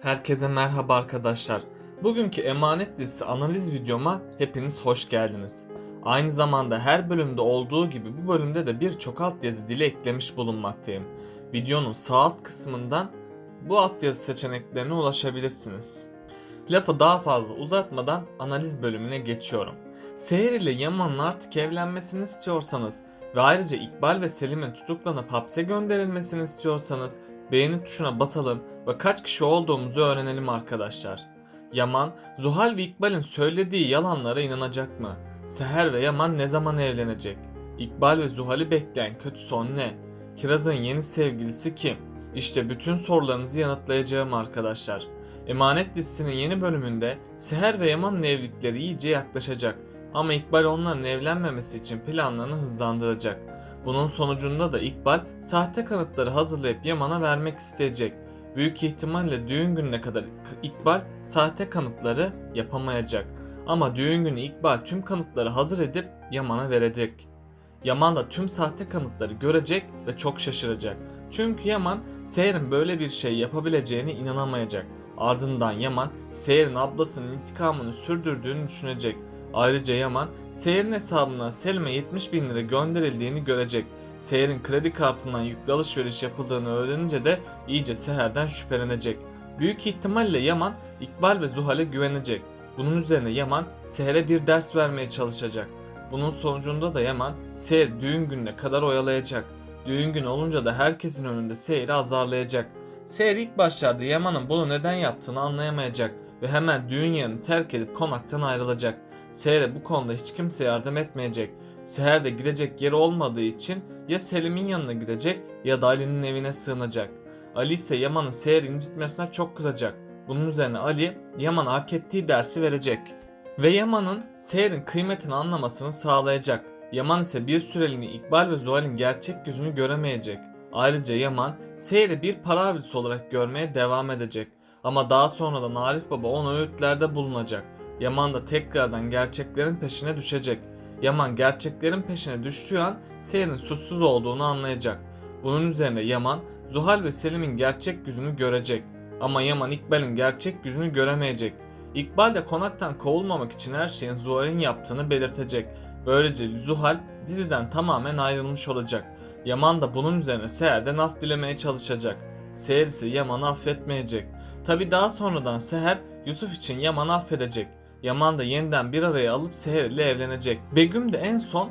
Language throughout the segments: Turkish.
Herkese merhaba arkadaşlar. Bugünkü Emanet dizisi analiz videoma hepiniz hoş geldiniz. Aynı zamanda her bölümde olduğu gibi bu bölümde de birçok altyazı dili eklemiş bulunmaktayım. Videonun sağ alt kısmından bu altyazı seçeneklerine ulaşabilirsiniz. Lafı daha fazla uzatmadan analiz bölümüne geçiyorum. Seher ile Yaman'ın artık evlenmesini istiyorsanız ve ayrıca İkbal ve Selim'in tutuklanıp hapse gönderilmesini istiyorsanız beğeni tuşuna basalım ve kaç kişi olduğumuzu öğrenelim arkadaşlar. Yaman, Zuhal ve İkbal'in söylediği yalanlara inanacak mı? Seher ve Yaman ne zaman evlenecek? İkbal ve Zuhal'i bekleyen kötü son ne? Kiraz'ın yeni sevgilisi kim? İşte bütün sorularınızı yanıtlayacağım arkadaşlar. Emanet dizisinin yeni bölümünde Seher ve Yaman'ın evlilikleri iyice yaklaşacak ama İkbal onların evlenmemesi için planlarını hızlandıracak. Bunun sonucunda da İkbal sahte kanıtları hazırlayıp Yaman'a vermek isteyecek. Büyük ihtimalle düğün gününe kadar İkbal sahte kanıtları yapamayacak. Ama düğün günü İkbal tüm kanıtları hazır edip Yaman'a verecek. Yaman da tüm sahte kanıtları görecek ve çok şaşıracak. Çünkü Yaman Seher'in böyle bir şey yapabileceğine inanamayacak. Ardından Yaman Seher'in ablasının intikamını sürdürdüğünü düşünecek. Ayrıca Yaman Seher'in hesabına Selim'e 70 bin lira gönderildiğini görecek. Seher'in kredi kartından yüklü alışveriş yapıldığını öğrenince de iyice Seher'den şüphelenecek. Büyük ihtimalle Yaman İkbal ve Zuhal'e güvenecek. Bunun üzerine Yaman Seher'e bir ders vermeye çalışacak. Bunun sonucunda da Yaman Seher düğün gününe kadar oyalayacak. Düğün günü olunca da herkesin önünde Seher'i azarlayacak. Seher ilk başlarda Yaman'ın bunu neden yaptığını anlayamayacak ve hemen düğün yerini terk edip konaktan ayrılacak. Seher'e bu konuda hiç kimse yardım etmeyecek. Seher de gidecek yeri olmadığı için ya Selim'in yanına gidecek ya da Ali'nin evine sığınacak. Ali ise Yaman'ın Seher'i incitmesine çok kızacak. Bunun üzerine Ali Yaman'a hak ettiği dersi verecek. Ve Yaman'ın Seher'in kıymetini anlamasını sağlayacak. Yaman ise bir süreliğine İkbal ve Zuhal'in gerçek yüzünü göremeyecek. Ayrıca Yaman Seher'i bir para abisi olarak görmeye devam edecek. Ama daha sonradan Arif Baba ona öğütlerde bulunacak. Yaman da tekrardan gerçeklerin peşine düşecek. Yaman gerçeklerin peşine düştüğü an Seher'in suçsuz olduğunu anlayacak. Bunun üzerine Yaman Zuhal ve Selim'in gerçek yüzünü görecek. Ama Yaman İkbal'in gerçek yüzünü göremeyecek. İkbal de konaktan kovulmamak için her şeyin Zuhal'in yaptığını belirtecek. Böylece Zuhal diziden tamamen ayrılmış olacak. Yaman da bunun üzerine Seher'den af dilemeye çalışacak. Seher ise Yaman'ı affetmeyecek. Tabi daha sonradan Seher Yusuf için Yaman'ı affedecek. Yaman da yeniden bir araya alıp Seher ile evlenecek. Begüm de en son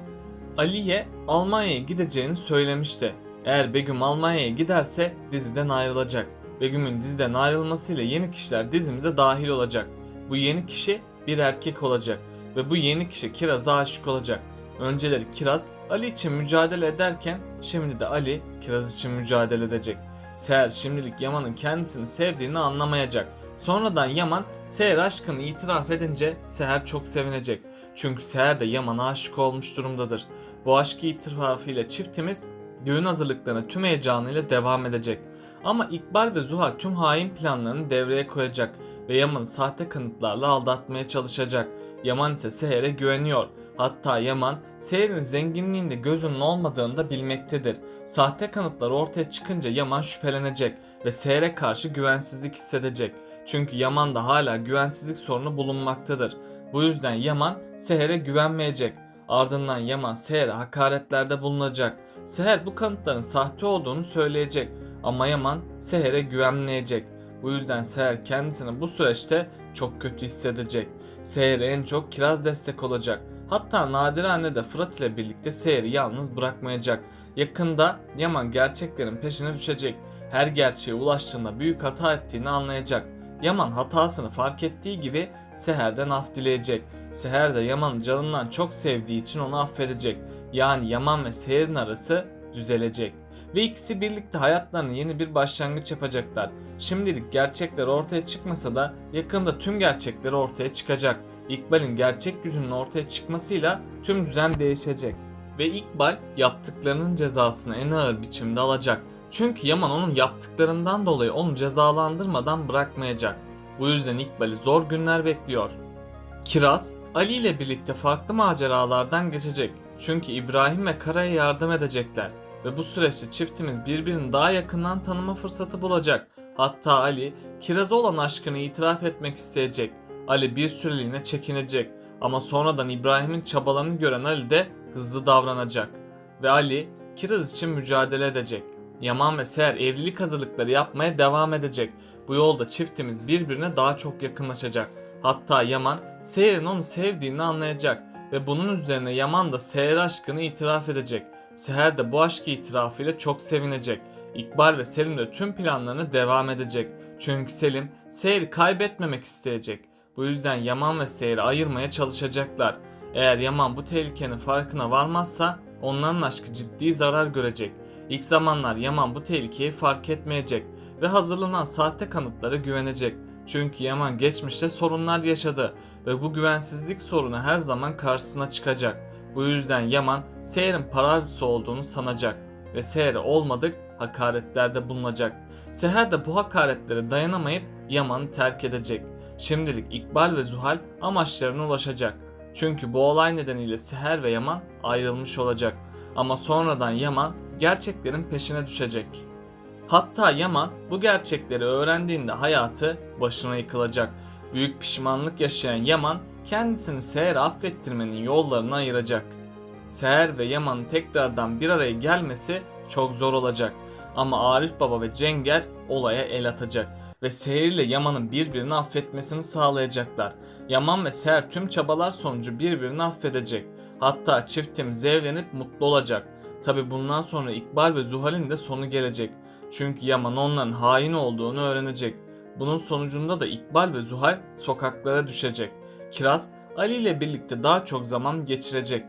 Ali'ye Almanya'ya gideceğini söylemişti. Eğer Begüm Almanya'ya giderse diziden ayrılacak. Begüm'ün diziden ayrılmasıyla yeni kişiler dizimize dahil olacak. Bu yeni kişi bir erkek olacak ve bu yeni kişi Kiraz'a aşık olacak. Önceleri Kiraz Ali için mücadele ederken şimdi de Ali Kiraz için mücadele edecek. Seher şimdilik Yaman'ın kendisini sevdiğini anlamayacak. Sonradan Yaman Seher aşkını itiraf edince Seher çok sevinecek. Çünkü Seher de Yaman'a aşık olmuş durumdadır. Bu aşk itirafıyla çiftimiz düğün hazırlıklarına tüm heyecanıyla devam edecek. Ama İkbal ve Zuhal tüm hain planlarını devreye koyacak ve Yaman'ı sahte kanıtlarla aldatmaya çalışacak. Yaman ise Seher'e güveniyor. Hatta Yaman Seher'in zenginliğinde gözünün olmadığını da bilmektedir. Sahte kanıtlar ortaya çıkınca Yaman şüphelenecek ve Seher'e karşı güvensizlik hissedecek. Çünkü Yaman'da hala güvensizlik sorunu bulunmaktadır. Bu yüzden Yaman Seher'e güvenmeyecek. Ardından Yaman Seher'e hakaretlerde bulunacak. Seher bu kanıtların sahte olduğunu söyleyecek. Ama Yaman Seher'e güvenmeyecek. Bu yüzden Seher kendisini bu süreçte çok kötü hissedecek. Seher'e en çok Kiraz destek olacak. Hatta Nadire anne de Fırat ile birlikte Seher'i yalnız bırakmayacak. Yakında Yaman gerçeklerin peşine düşecek. Her gerçeğe ulaştığında büyük hata ettiğini anlayacak. Yaman hatasını fark ettiği gibi Seher'den af dileyecek. Seher de Yaman'ı canından çok sevdiği için onu affedecek. Yani Yaman ve Seher'in arası düzelecek. Ve ikisi birlikte hayatlarına yeni bir başlangıç yapacaklar. Şimdilik gerçekler ortaya çıkmasa da yakında tüm gerçekler ortaya çıkacak. İkbal'in gerçek yüzünün ortaya çıkmasıyla tüm düzen değişecek. Ve İkbal yaptıklarının cezasını en ağır biçimde alacak. Çünkü Yaman onun yaptıklarından dolayı onu cezalandırmadan bırakmayacak. Bu yüzden İkbal'i zor günler bekliyor. Kiraz, Ali ile birlikte farklı maceralardan geçecek. Çünkü İbrahim ve Kara'ya yardım edecekler. Ve bu süreçte çiftimiz birbirini daha yakından tanıma fırsatı bulacak. Hatta Ali Kiraz'a olan aşkını itiraf etmek isteyecek. Ali bir süreliğine çekinecek ama sonradan İbrahim'in çabalarını gören Ali de hızlı davranacak. Ve Ali Kiraz için mücadele edecek. Yaman ve Seher evlilik hazırlıkları yapmaya devam edecek. Bu yolda çiftimiz birbirine daha çok yakınlaşacak. Hatta Yaman Seher'in onu sevdiğini anlayacak ve bunun üzerine Yaman da Seher aşkını itiraf edecek. Seher de bu aşk itirafıyla çok sevinecek. İkbal ve Selim de tüm planlarına devam edecek. Çünkü Selim Seher'i kaybetmemek isteyecek. Bu yüzden Yaman ve Seher'i ayırmaya çalışacaklar. Eğer Yaman bu tehlikenin farkına varmazsa onların aşkı ciddi zarar görecek. İlk zamanlar Yaman bu tehlikeyi fark etmeyecek ve hazırlanan sahte kanıtlara güvenecek. Çünkü Yaman geçmişte sorunlar yaşadı ve bu güvensizlik sorunu her zaman karşısına çıkacak. Bu yüzden Yaman Seher'in para avcısı olduğunu sanacak ve Seher'e olmadık hakaretlerde bulunacak. Seher de bu hakaretlere dayanamayıp Yaman'ı terk edecek. Şimdilik İkbal ve Zuhal amaçlarına ulaşacak. Çünkü bu olay nedeniyle Seher ve Yaman ayrılmış olacak. Ama sonradan Yaman gerçeklerin peşine düşecek. Hatta Yaman bu gerçekleri öğrendiğinde hayatı başına yıkılacak. Büyük pişmanlık yaşayan Yaman kendisini Seher'e affettirmenin yollarını ayıracak. Seher ve Yaman'ın tekrardan bir araya gelmesi çok zor olacak. Ama Arif Baba ve Cenger olaya el atacak ve Seher ile Yaman'ın birbirini affetmesini sağlayacaklar. Yaman ve Seher tüm çabalar sonucu birbirini affedecek. Hatta çiftimiz evlenip mutlu olacak. Tabi bundan sonra İkbal ve Zuhal'in de sonu gelecek. Çünkü Yaman onların hain olduğunu öğrenecek. Bunun sonucunda da İkbal ve Zuhal sokaklara düşecek. Kiraz Ali ile birlikte daha çok zaman geçirecek.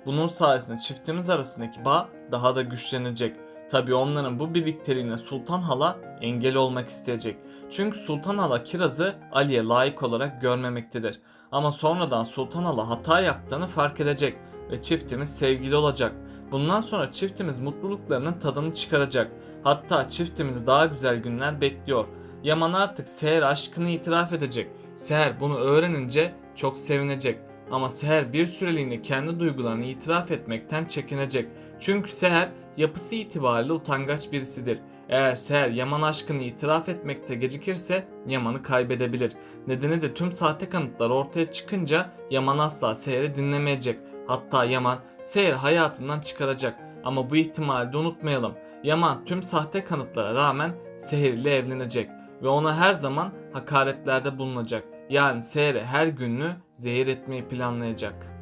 Bunun sayesinde çiftimiz arasındaki bağ daha da güçlenecek. Tabi onların bu birlikteliğine Sultan Hala engel olmak isteyecek. Çünkü Sultan Hala Kiraz'ı Ali'ye layık olarak görmemektedir. Ama sonradan Sultan Hala hata yaptığını fark edecek ve çiftimiz sevgili olacak. Bundan sonra çiftimiz mutluluklarının tadını çıkaracak. Hatta çiftimizi daha güzel günler bekliyor. Yaman artık Seher aşkını itiraf edecek. Seher bunu öğrenince çok sevinecek. Ama Seher bir süreliğine kendi duygularını itiraf etmekten çekinecek. Çünkü Seher yapısı itibariyle utangaç birisidir. Eğer Seher Yaman aşkını itiraf etmekte gecikirse Yaman'ı kaybedebilir. Nedeni de tüm sahte kanıtlar ortaya çıkınca Yaman asla Seher'i dinlemeyecek. Hatta Yaman Seher'i hayatından çıkaracak. Ama bu ihtimali de unutmayalım. Yaman tüm sahte kanıtlara rağmen Seher ile evlenecek ve ona her zaman hakaretlerde bulunacak. Yani Seher'e her gününü zehir etmeyi planlayacak.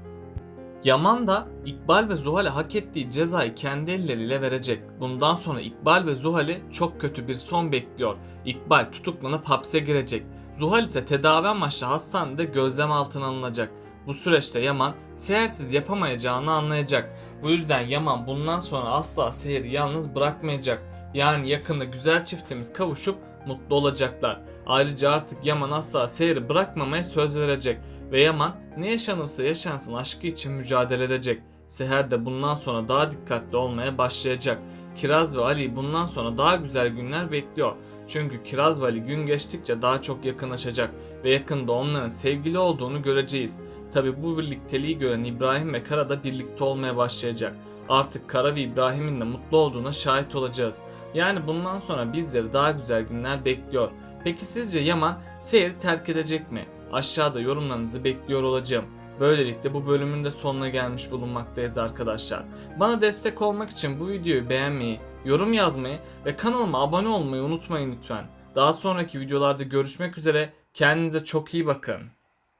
Yaman da İkbal ve Zuhal'e hak ettiği cezayı kendi elleriyle verecek. Bundan sonra İkbal ve Zuhal'i çok kötü bir son bekliyor. İkbal tutuklanıp hapse girecek. Zuhal ise tedavi amaçlı hastanede gözlem altına alınacak. Bu süreçte Yaman Seher'siz yapamayacağını anlayacak. Bu yüzden Yaman bundan sonra asla Seher'i yalnız bırakmayacak. Yani yakında güzel çiftimiz kavuşup mutlu olacaklar. Ayrıca artık Yaman asla Seher'i bırakmamaya söz verecek ve Yaman ne yaşanırsa yaşansın aşkı için mücadele edecek. Seher de bundan sonra daha dikkatli olmaya başlayacak. Kiraz ve Ali bundan sonra daha güzel günler bekliyor. Çünkü Kiraz ve Ali gün geçtikçe daha çok yakınlaşacak ve yakında onların sevgili olduğunu göreceğiz. Tabi bu birlikteliği gören İbrahim ve Kara da birlikte olmaya başlayacak. Artık Kara ve İbrahim'in de mutlu olduğuna şahit olacağız. Yani bundan sonra bizleri daha güzel günler bekliyor. Peki sizce Yaman Seher'i terk edecek mi? Aşağıda yorumlarınızı bekliyor olacağım. Böylelikle bu bölümün de sonuna gelmiş bulunmaktayız arkadaşlar. Bana destek olmak için bu videoyu beğenmeyi, yorum yazmayı ve kanalıma abone olmayı unutmayın lütfen. Daha sonraki videolarda görüşmek üzere. Kendinize çok iyi bakın.